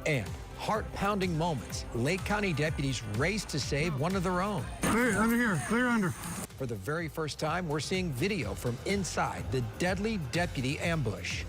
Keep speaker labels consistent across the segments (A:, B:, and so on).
A: And heart-pounding moments. Lake County deputies raced to save one of their own.
B: Clear under here, clear under.
A: For the very first time, we're seeing video from inside the deadly deputy ambush.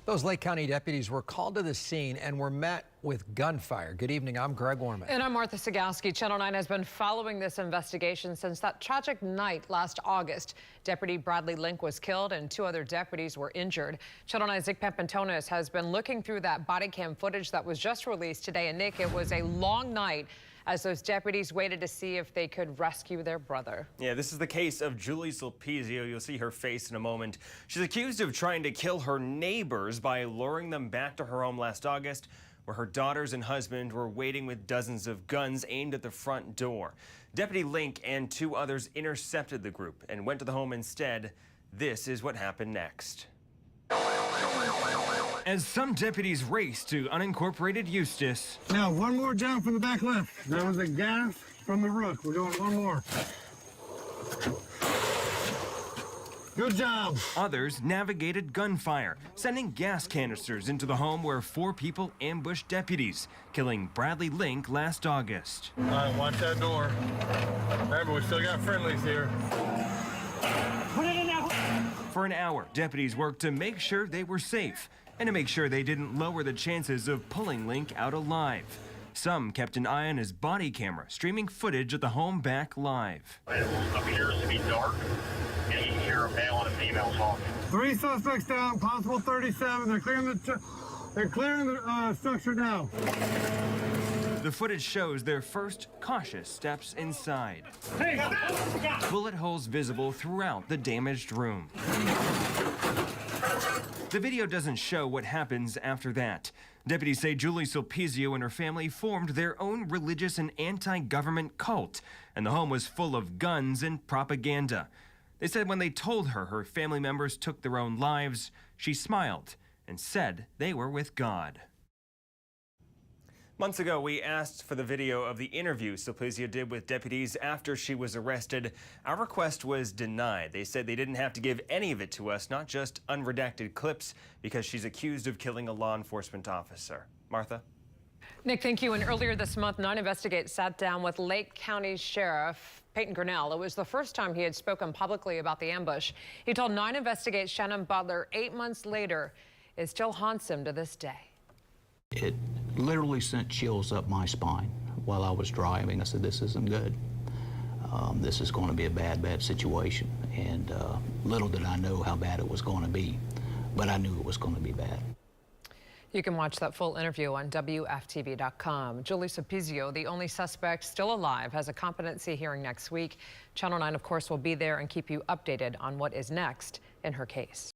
A: Those Lake County deputies were called to the scene and were met with gunfire. Good evening, I'm Greg Warman.
C: And I'm Martha Sagowski. Channel 9 has been following this investigation since that tragic night last August. Deputy Bradley Link was killed and 2 other deputies were injured. Channel 9's Nick Pampantonis has been looking through that body cam footage that was just released today. And Nick, it was a long night as those deputies waited to see if they could rescue their brother.
D: Yeah, this is the case of Julie Sulpizio. You'll see her face in a moment. She's accused of trying to kill her neighbors by luring them back to her home last August, where her daughters and husband were waiting with dozens of guns aimed at the front door. Deputy Link and 2 others intercepted the group and went to the home instead. This is what happened next. As some deputies race to unincorporated Eustis.
B: Now, one more down from the back left. That was a gas from the roof. We're doing one more. Good job.
D: Others navigated gunfire, sending gas canisters into the home where 4 people ambushed deputies, killing Bradley Link last August.
B: All right, watch that door. Remember, we still got friendlies here.
C: Put it in now.
D: For an hour, deputies worked to make sure they were safe and to make sure they didn't lower the chances of pulling Link out alive. Some kept an eye on his body camera, streaming footage of the home back live.
E: It appears to be dark, and you hear a male and a female talking.
B: 3 suspects down, possible 37. They're clearing the structure now.
D: The footage shows their first cautious steps inside. Bullet holes visible throughout the damaged room. The video doesn't show what happens after that. Deputies say Julie Sulpizio and her family formed their own religious and anti-government cult, and the home was full of guns and propaganda. They said when they told her her family members took their own lives, she smiled and said they were with God. Months ago, we asked for the video of the interview Sulpizio did with deputies after she was arrested. Our request was denied. They said they didn't have to give any of it to us, not just unredacted clips, because she's accused of killing a law enforcement officer. Martha?
C: Nick, thank you. And earlier this month, 9 Investigate sat down with Lake County Sheriff Peyton Grinnell. It was the first time he had spoken publicly about the ambush. He told 9 Investigate Shannon Butler 8 months later it still haunts him to this day.
F: It literally sent chills up my spine while I was driving. I said, this isn't good. This is going to be a bad, bad situation. And little did I know how bad it was going to be, but I knew it was going to be bad.
C: You can watch that full interview on WFTV.com. Julie Sulpizio, the only suspect still alive, has a competency hearing next week. Channel 9, of course, will be there and keep you updated on what is next in her case.